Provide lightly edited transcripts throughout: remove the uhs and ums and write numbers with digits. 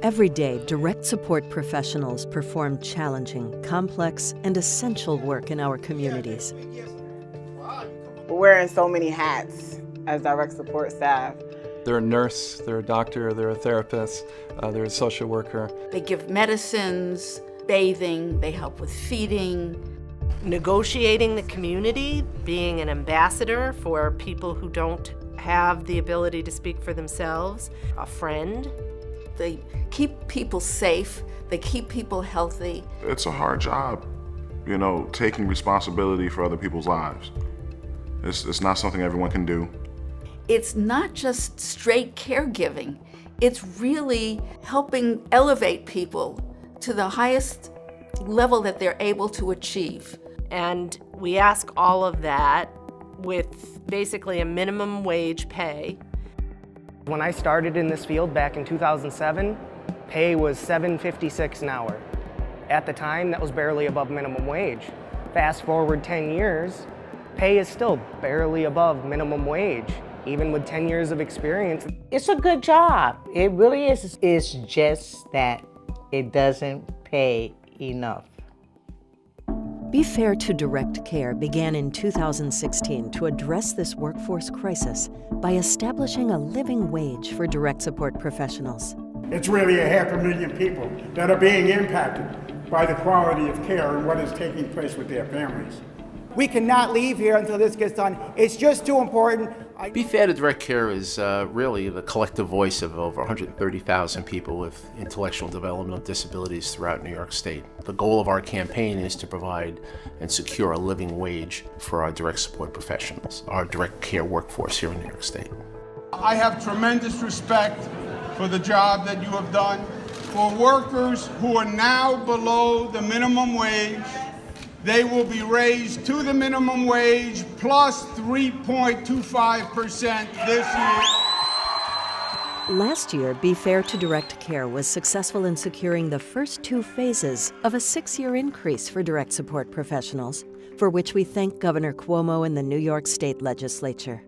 Every day, direct support professionals perform challenging, complex, and essential work in our communities. We're wearing so many hats as direct support staff. They're a nurse, they're a doctor, they're a therapist, they're a social worker. They give medicines, bathing, they help with feeding. Negotiating the community, being an ambassador for people who don't have the ability to speak for themselves, a friend. They keep people safe, they keep people healthy. It's a hard job, you know, taking responsibility for other people's lives. It's not something everyone can do. It's not just straight caregiving, it's really helping elevate people to the highest level that they're able to achieve. And we ask all of that with basically a minimum wage pay. When I started in this field back in 2007, pay was $7.56 an hour. At the time, that was barely above minimum wage. Fast forward 10 years, pay is still barely above minimum wage, even with 10 years of experience. It's a good job. It really is. It's just that it doesn't pay enough. bFair2DirectCare began in 2016 to address this workforce crisis by establishing a living wage for direct support professionals. It's really 500,000 people that are being impacted by the quality of care and what is taking place with their families. We cannot leave here until this gets done. It's just too important. bFair2DirectCare is really the collective voice of over 130,000 people with intellectual and developmental disabilities throughout New York State. The goal of our campaign is to provide and secure a living wage for our direct support professionals, our direct care workforce here in New York State. I have tremendous respect for the job that you have done. For workers who are now below the minimum wage, they will be raised to the minimum wage plus 3.25% this year. Last year, bFair2DirectCare was successful in securing the first 2 phases of a 6-year increase for direct support professionals, for which we thank Governor Cuomo and the New York State Legislature.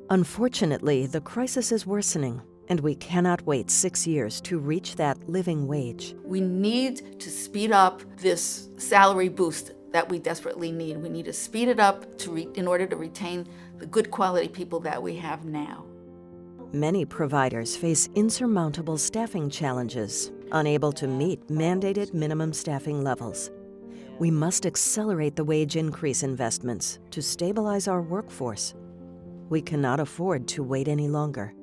Unfortunately, the crisis is worsening, and we cannot wait 6 years to reach that living wage. We need to speed up this salary boost that we desperately need. We need to speed it up in order to retain the good quality people that we have now. Many providers face insurmountable staffing challenges, unable to meet mandated minimum staffing levels. We must accelerate the wage increase investments to stabilize our workforce. We cannot afford to wait any longer.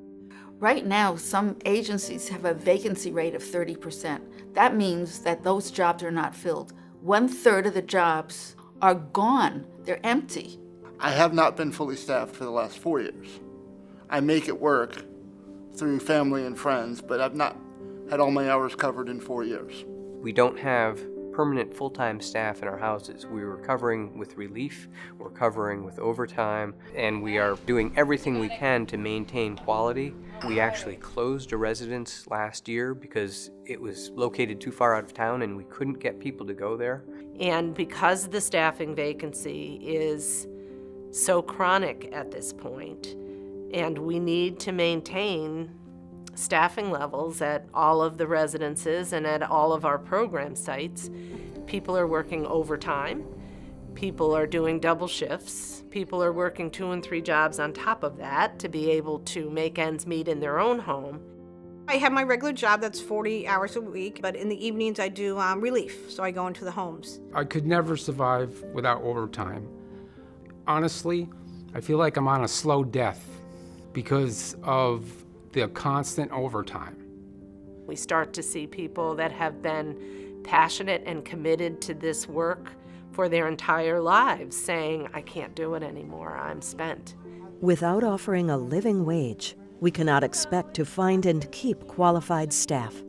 Right now, some agencies have a vacancy rate of 30%. That means that those jobs are not filled. 1/3 of the jobs are gone. They're empty. I have not been fully staffed for the last 4 years. I make it work through family and friends, but I've not had all my hours covered in 4 years. We don't have permanent full-time staff in our houses. We're covering with relief, we're covering with overtime, and we are doing everything we can to maintain quality. We actually closed a residence last year because it was located too far out of town and we couldn't get people to go there. And because the staffing vacancy is so chronic at this point, and we need to maintain staffing levels at all of the residences and at all of our program sites, people are working overtime, people are doing double shifts, people are working 2 and 3 jobs on top of that to be able to make ends meet in their own home. I have my regular job that's 40 hours a week, but in the evenings I do relief, so I go into the homes. I could never survive without overtime. Honestly, I feel like I'm on a slow death because of the constant overtime. We start to see people that have been passionate and committed to this work for their entire lives saying, I can't do it anymore, I'm spent. Without offering a living wage, we cannot expect to find and keep qualified staff.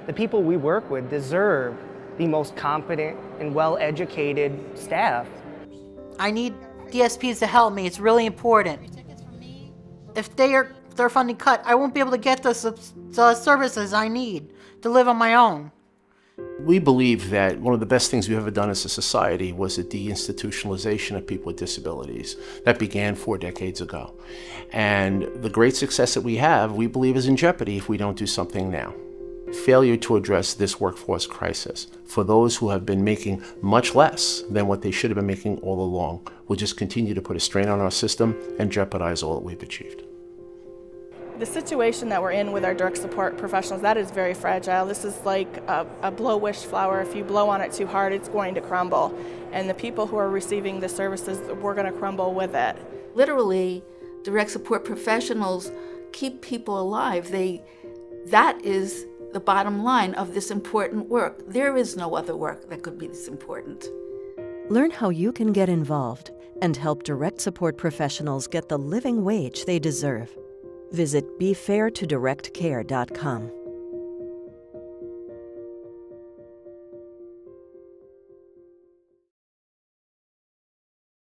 The people we work with deserve the most competent and well-educated staff. I need DSPs to help me. It's really important. If their funding cut, I won't be able to get the services I need to live on my own. We believe that one of the best things we've ever done as a society was the deinstitutionalization of people with disabilities. That began 4 decades ago. And the great success that we have, we believe, is in jeopardy if we don't do something now. failure to address this workforce crisis for those who have been making much less than what they should have been making all along will just continue to put a strain on our system and jeopardize all that we've achieved. The situation that we're in with our direct support professionals, that is very fragile. This is like a blow-wish flower. If you blow on it too hard, it's going to crumble. And the people who are receiving the services, we're going to crumble with it. Literally, direct support professionals keep people alive. That is the bottom line of this important work. There is no other work that could be this important. Learn how you can get involved and help direct support professionals get the living wage they deserve. Visit bFair2DirectCare.com.